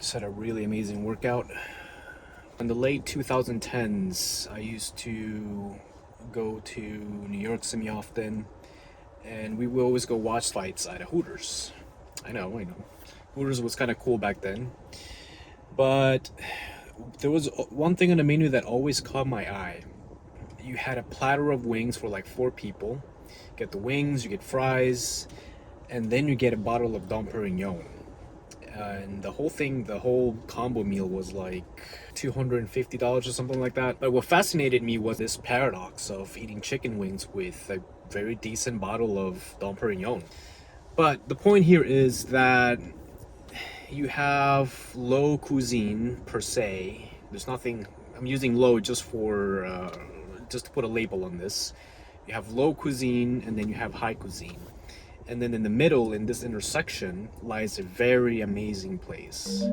Just had a really amazing workout. In the late 2010s, I used to go to New York semi-often, and we would always go watch fights at a Hooters. I know. Hooters was kind of cool back then. But there was one thing on the menu that always caught my eye. You had a platter of wings for like 4 people. You get the wings, you get fries, and then you get a bottle of Dom Perignon. And the whole combo meal was like $250 or something like that. But what fascinated me was this paradox of eating chicken wings with a very decent bottle of Dom Perignon. But the point here is that you have low cuisine per se. There's nothing, I'm using low just for just to put a label on this. You have low cuisine and then you have high cuisine. And then in the middle, in this intersection, lies a very amazing place.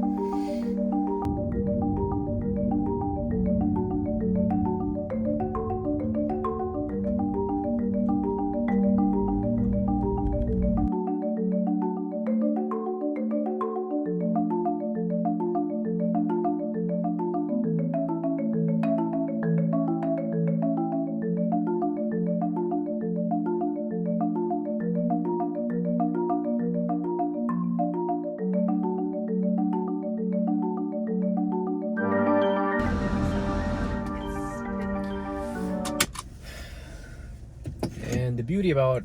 And the beauty about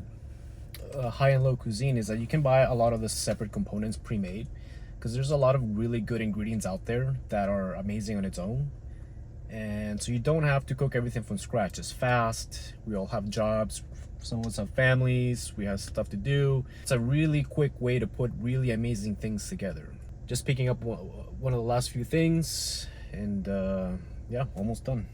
high and low cuisine is that you can buy a lot of the separate components pre-made, because there's a lot of really good ingredients out there that are amazing on its own. And so you don't have to cook everything from scratch. It's fast. We all have jobs. Some of us have families. We have stuff to do. It's a really quick way to put really amazing things together. Just picking up one of the last few things, and yeah, almost done.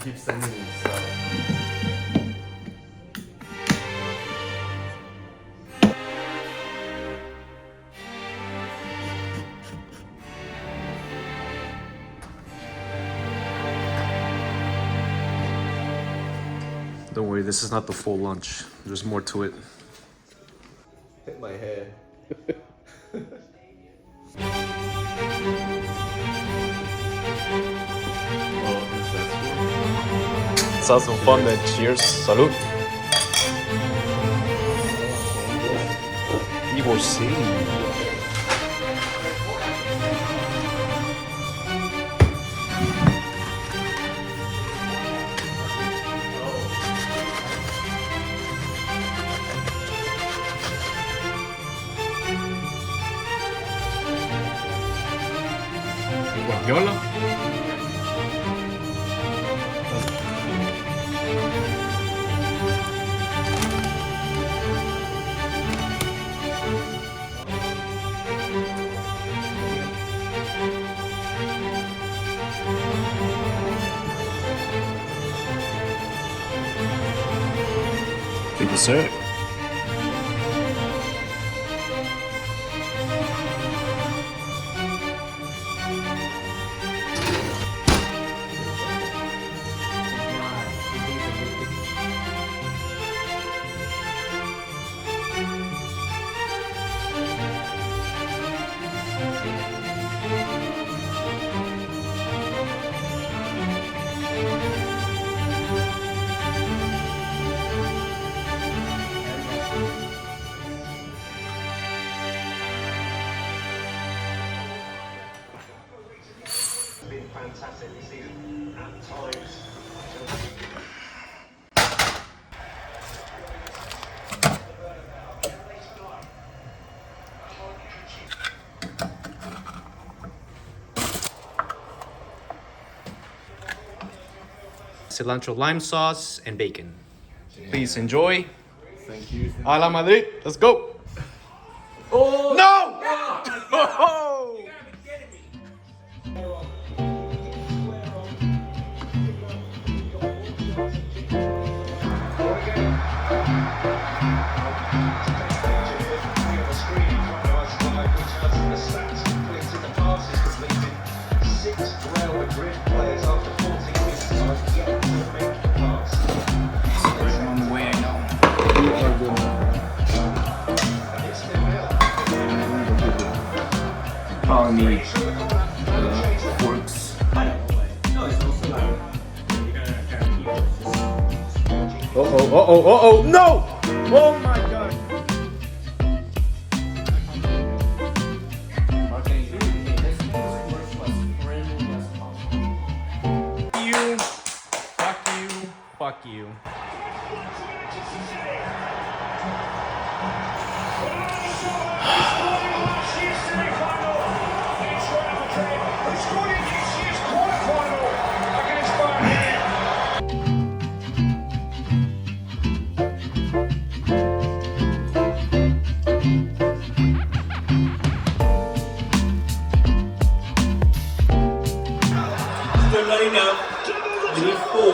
Keep sending me stuff. Don't worry, this is not the full lunch. There's more to it. Hit my hair. Let's have some fun then. Cheers. Salud. Y você? Guardiola? Take a sip. cilantro lime sauce, and bacon. Please enjoy. Thank you. A la Madrid. Let's go. Oh No! Oh! Calling me forks. Oh, no! Oh my god! You, fuck you, fuck you. Still running up. We need 4.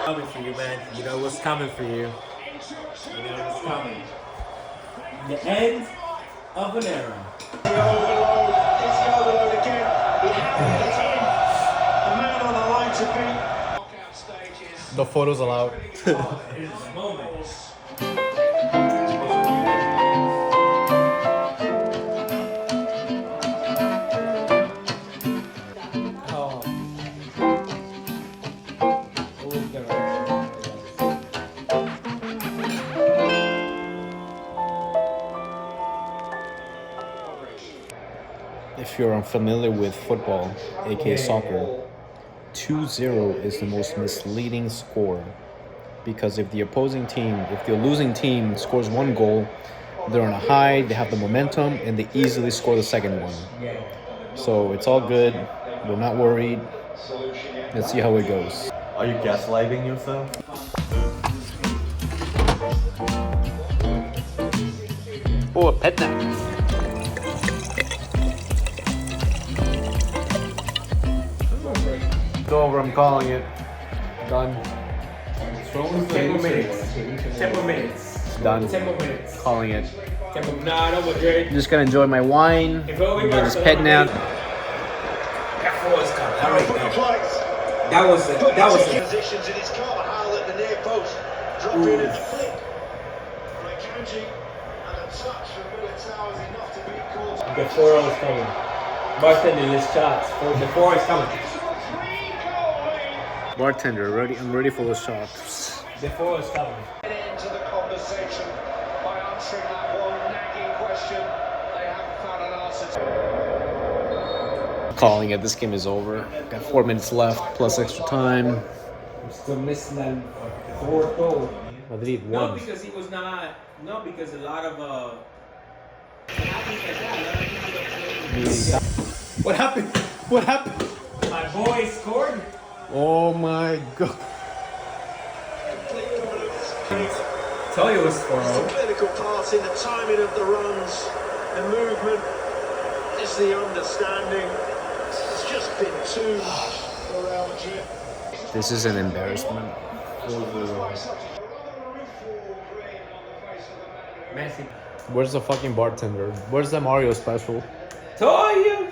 Coming for you, man. You know what's coming for you. You know what's coming. The end of an era. The overload. It's the overload again. He had it in. A man on the line to beat. Knockout stages. The photos allowed. Moments. If you're unfamiliar with football, aka soccer, 2-0 is the most misleading score. Because if the losing team scores 1 goal, they're on a high, they have the momentum, and they easily score the second one. So it's all good. We're not worried. Let's see how it goes. Are you gaslighting yourself? Oh, a pet nap. It's over, I'm calling it. Done. 10 more minutes. 10 more minutes. Done. 10 more minutes. Calling it. 10 more. Nah, no more Madrid. I'm just gonna enjoy my wine, If only enjoy this Barcelona pet nap. That was coming. That right Put the there. place. That was it. That was it. Positions in his car. Howell at the near post. Drop in at the flick. Kanji. And a touch from Militao is enough to beat Courtois. The 4 is coming. Bartender, his shots. The 4 is coming. Bartender, I'm ready for the shots. The 4 is coming. Into the conversation by answering that one nagging question. They haven't found an answer to. Calling it, this game is over. Got 4 minutes left, plus extra time. I'm still missing that 4th goal. Madrid No, won. because he was not. No, because a lot of What happened? What happened? my boy scored. Oh my god. Tell you it was The 4-0. clinical part in the timing of the runs, the movement, just the understanding. It's just been too much for Real Madrid. This is an embarrassment. Messi. Where's the fucking bartender? Where's the Mario special? Told you.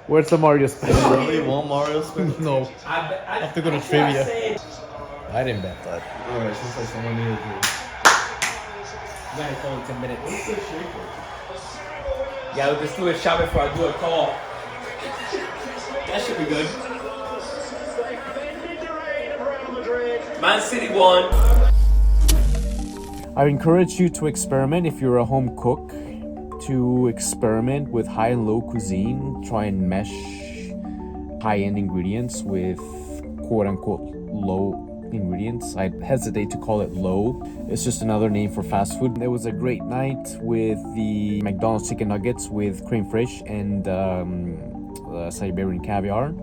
Where's the Mario special? Really want Mario special? No, I have to go to actually, I trivia. said- I didn't bet that. Alright, seems like someone needed to. You got it for 10 minutes. Yeah, I'll just do a shot before I do a call. That should be good. Man City won. I encourage you to experiment if you're a home cook, to experiment with high and low cuisine. Try and mesh high-end ingredients with quote-unquote low ingredients. I hesitate to call it low. It's just another name for fast food. It was a great night with the McDonald's chicken nuggets with cream fish and Siberian caviar.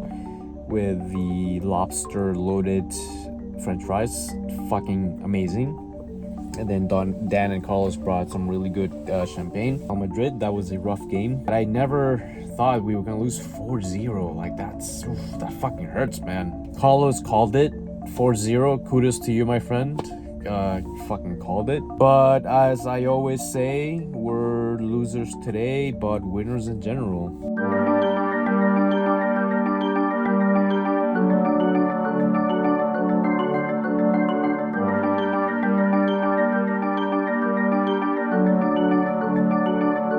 with the lobster loaded French fries. Fucking amazing. And then Dan and Carlos brought some really good champagne. Real Madrid, that was a rough game. But I never thought we were gonna lose 4-0. Like that fucking hurts, man. Carlos called it 4-0. Kudos to you, my friend. Fucking called it. But as I always say, we're losers today, but winners in general.